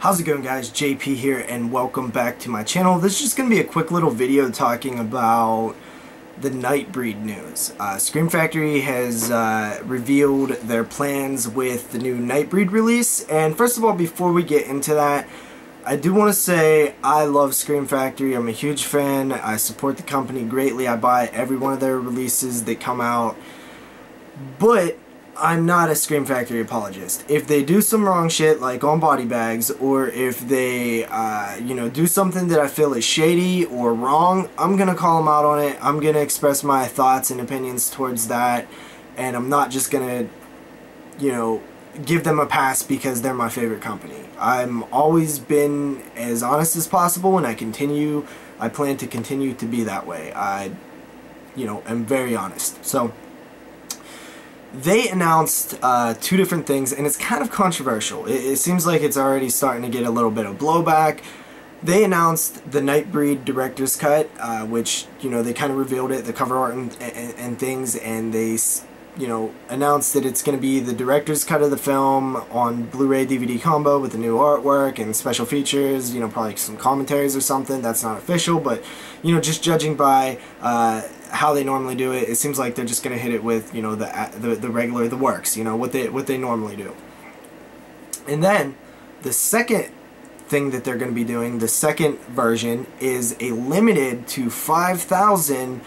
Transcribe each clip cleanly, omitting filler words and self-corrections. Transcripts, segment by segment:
How's it going, guys? JP here and welcome back to my channel. This is just going to be a quick little video talking about the Nightbreed news. Scream Factory has revealed their plans with the new Nightbreed release, and first of all, before we get into that, I do want to say I love Scream Factory. I'm a huge fan. I support the company greatly. I buy every one of their releases that come out, but I'm not a Scream Factory apologist. If they do some wrong shit, like on body bags, or if they, do something that I feel is shady or wrong, I'm gonna call them out on it. I'm gonna express my thoughts and opinions towards that, and I'm not just gonna, give them a pass because they're my favorite company. I'm always been as honest as possible, and I plan to continue to be that way. I, am very honest. So they announced two different things, and it's kind of controversial. It seems like it's already starting to get a little bit of blowback. They announced the Nightbreed Director's Cut, which, they kind of revealed it, the cover art and things, and they, announced that it's going to be the Director's Cut of the film on Blu-ray DVD combo with the new artwork and special features, probably some commentaries or something. That's not official, but, just judging by how they normally do it, it seems like they're just going to hit it with, the regular, the works, what they normally do. And then the second thing that they're going to be doing, the second version, is a limited to 5,000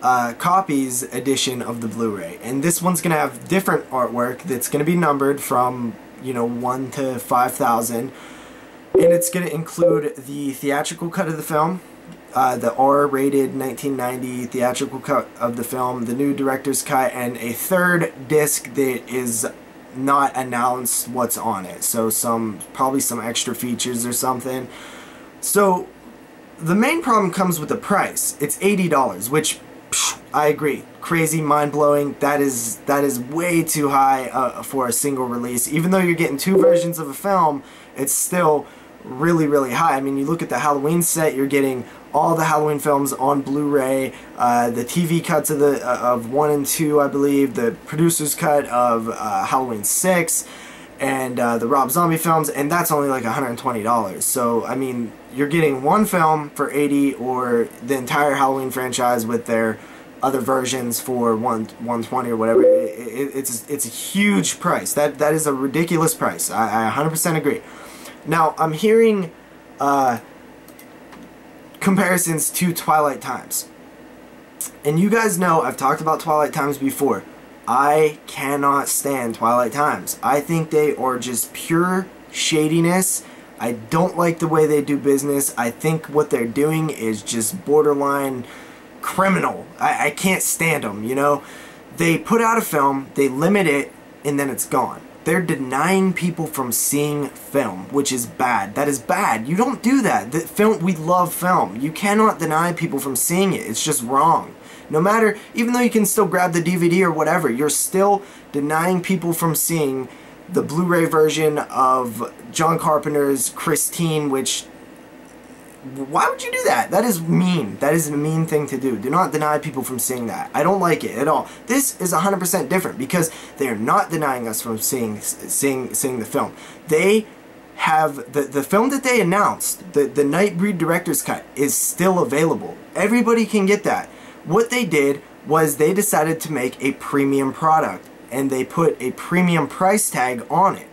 copies edition of the Blu-ray, and this one's going to have different artwork that's going to be numbered from 1 to 5,000, and it's going to include the theatrical cut of the film, the R-rated 1990 theatrical cut of the film, the new director's cut, and a third disc that is not announced what's on it. So probably some extra features or something. So the main problem comes with the price. It's $80, which I agree, crazy, mind-blowing. That is way too high for a single release. Even though you're getting two versions of a film, it's still really, really high. I mean, you look at the Halloween set, you're getting all the Halloween films on Blu-ray, the TV cuts of 1 and 2, I believe, the producer's cut of Halloween 6, and the Rob Zombie films, and that's only like $120. So, I mean, you're getting one film for $80, or the entire Halloween franchise with their other versions for $120 or whatever. It's a huge price. That is a ridiculous price. I 100% agree. Now, I'm hearing comparisons to Twilight Times. And you guys know I've talked about Twilight Times before. I cannot stand Twilight Times. I think they are just pure shadiness. I don't like the way they do business. I think what they're doing is just borderline criminal. I can't stand them, They put out a film, they limit it, and then it's gone. They're denying people from seeing film, which is bad. That is bad. You don't do that. We love film. You cannot deny people from seeing it. It's just wrong. No matter, even though you can still grab the DVD or whatever, you're still denying people from seeing the Blu-ray version of John Carpenter's Christine, which, why would you do that? That is mean. That is a mean thing to do. Do not deny people from seeing that. I don't like it at all. This is 100% different because they are not denying us from seeing the film. They have the film that they announced, the Nightbreed Director's Cut, is still available. Everybody can get that. What they did was they decided to make a premium product, and they put a premium price tag on it.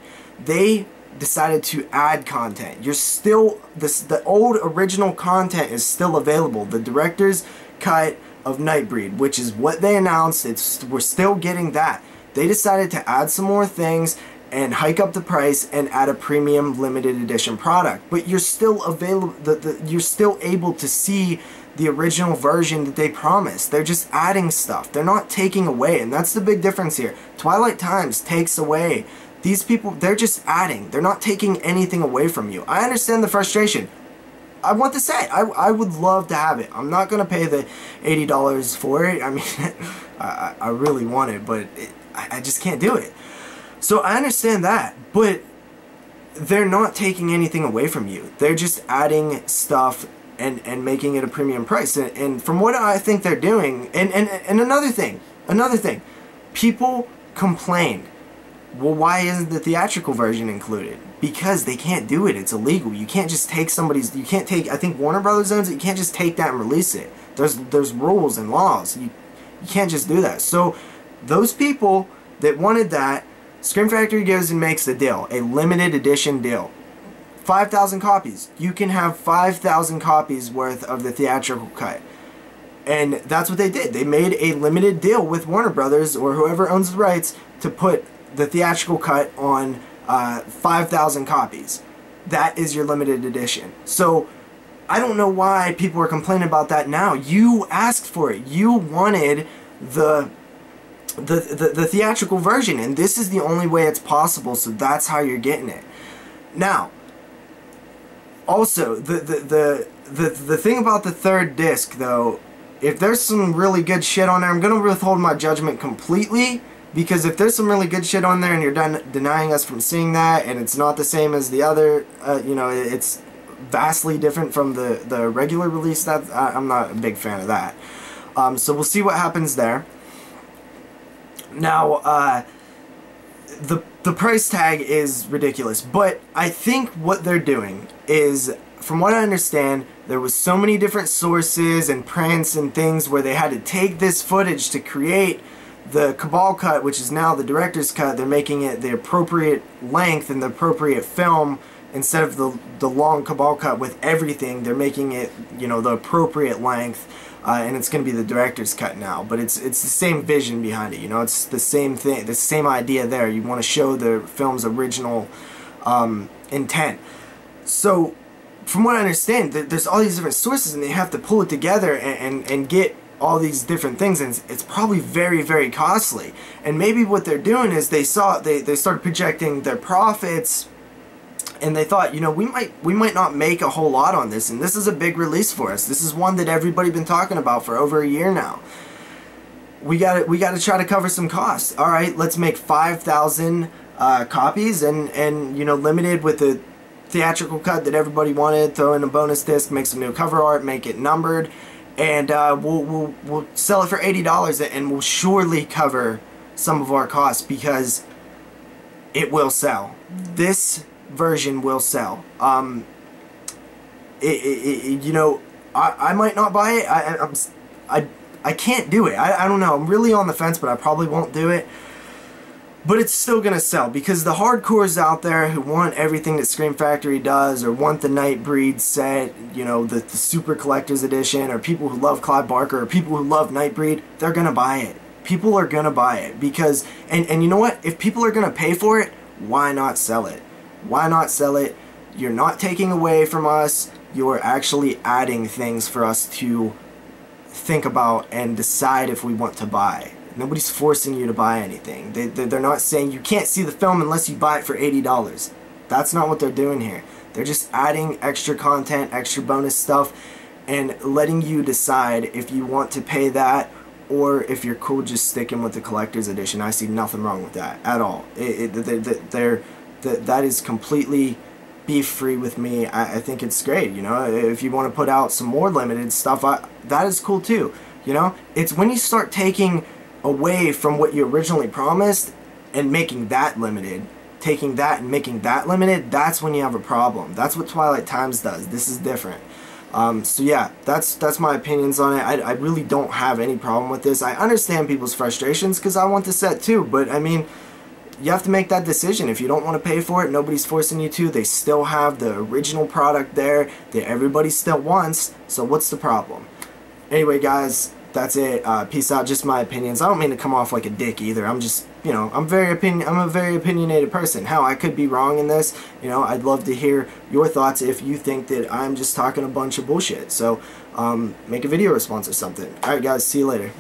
They decided to add content. The old original content is still available. The director's cut of Nightbreed, which is what they announced, we're still getting that. They decided to add some more things and hike up the price and add a premium limited edition product. But you're still available. You're still able to see the original version that they promised. They're just adding stuff. They're not taking away, and that's the big difference here. Twilight Times takes away. These people, they're just adding. They're not taking anything away from you. I understand the frustration. I want the set. I would love to have it. I'm not going to pay the $80 for it. I mean, I really want it, but I just can't do it. So I understand that, but they're not taking anything away from you. They're just adding stuff and making it a premium price. And from what I think they're doing, and another thing, people complain Well, why isn't the theatrical version included? Because they can't do it. It's illegal. You can't just take somebody's... You can't take... I think Warner Brothers owns it. You can't just take that and release it. There's rules and laws. You can't just do that. So those people that wanted that, Scream Factory goes and makes a deal. A limited edition deal. 5,000 copies. You can have 5,000 copies worth of the theatrical cut. And that's what they did. They made a limited deal with Warner Brothers or whoever owns the rights to put the theatrical cut on 5,000 copies. That is your limited edition. So I don't know why people are complaining about that now. You asked for it. You wanted the theatrical version, and this is the only way it's possible, so that's how you're getting it. Now, also, the thing about the third disc, though, if there's some really good shit on there, I'm going to withhold my judgment completely, because if there's some really good shit on there and you're denying us from seeing that, and it's not the same as the other, you know, it's vastly different from the regular release, that I'm not a big fan of that. So we'll see what happens there. Now, the price tag is ridiculous, but I think what they're doing is, from what I understand, there was so many different sources and prints and things where they had to take this footage to create the Cabal cut, which is now the director's cut. They're making it the appropriate length and the appropriate film instead of the long Cabal cut with everything. They're making it, you know, the appropriate length, and it's going to be the director's cut now. But it's the same vision behind it, you know. It's the same thing, the same idea there. You want to show the film's original intent. So, from what I understand, there's all these different sources, and they have to pull it together and get all these different things, and it's probably very, very costly. And maybe what they're doing is they started projecting their profits, and they thought, you know, we might not make a whole lot on this, and this is a big release for us. This is one that everybody's been talking about for over a year now. We got to try to cover some costs. All right, let's make 5,000 copies, and you know, limited with the theatrical cut that everybody wanted. Throw in a bonus disc, make some new cover art, make it numbered, and we'll sell it for $80, and we'll surely cover some of our costs, because it will sell. This version will sell. You know, I might not buy it. I can't do it. I don't know. I'm really on the fence, but I probably won't do it. But it's still going to sell, because the hardcores out there who want everything that Scream Factory does, or want the Nightbreed set, you know, the Super Collector's Edition, or people who love Clive Barker, or people who love Nightbreed, they're going to buy it. People are going to buy it, because, and you know what? If people are going to pay for it, why not sell it? Why not sell it? You're not taking away from us. You're actually adding things for us to think about and decide if we want to buy. Nobody's forcing you to buy anything. They're not saying you can't see the film unless you buy it for $80. That's not what they're doing here. They're just adding extra content, extra bonus stuff, and letting you decide if you want to pay that, or if you're cool just sticking with the collector's edition. I see nothing wrong with that at all. That is completely beef free with me. I think it's great. You know, if you want to put out some more limited stuff, that is cool too. You know, it's when you start taking away from what you originally promised and making that limited, taking that and making that limited, that's when you have a problem. That's what Twilight Times does. This is different. So yeah, that's my opinions on it. I really don't have any problem with this. I understand people's frustrations, because I want the set too, but I mean, you have to make that decision. If you don't want to pay for it, nobody's forcing you to. They still have the original product there that everybody still wants, so what's the problem? Anyway, guys, that's it. Peace out. Just my opinions. I don't mean to come off like a dick either. I'm just, you know, I'm a very opinionated person. Hell, I could be wrong in this. You know, I'd love to hear your thoughts if you think that I'm just talking a bunch of bullshit. So, make a video response or something. Alright, guys, see you later.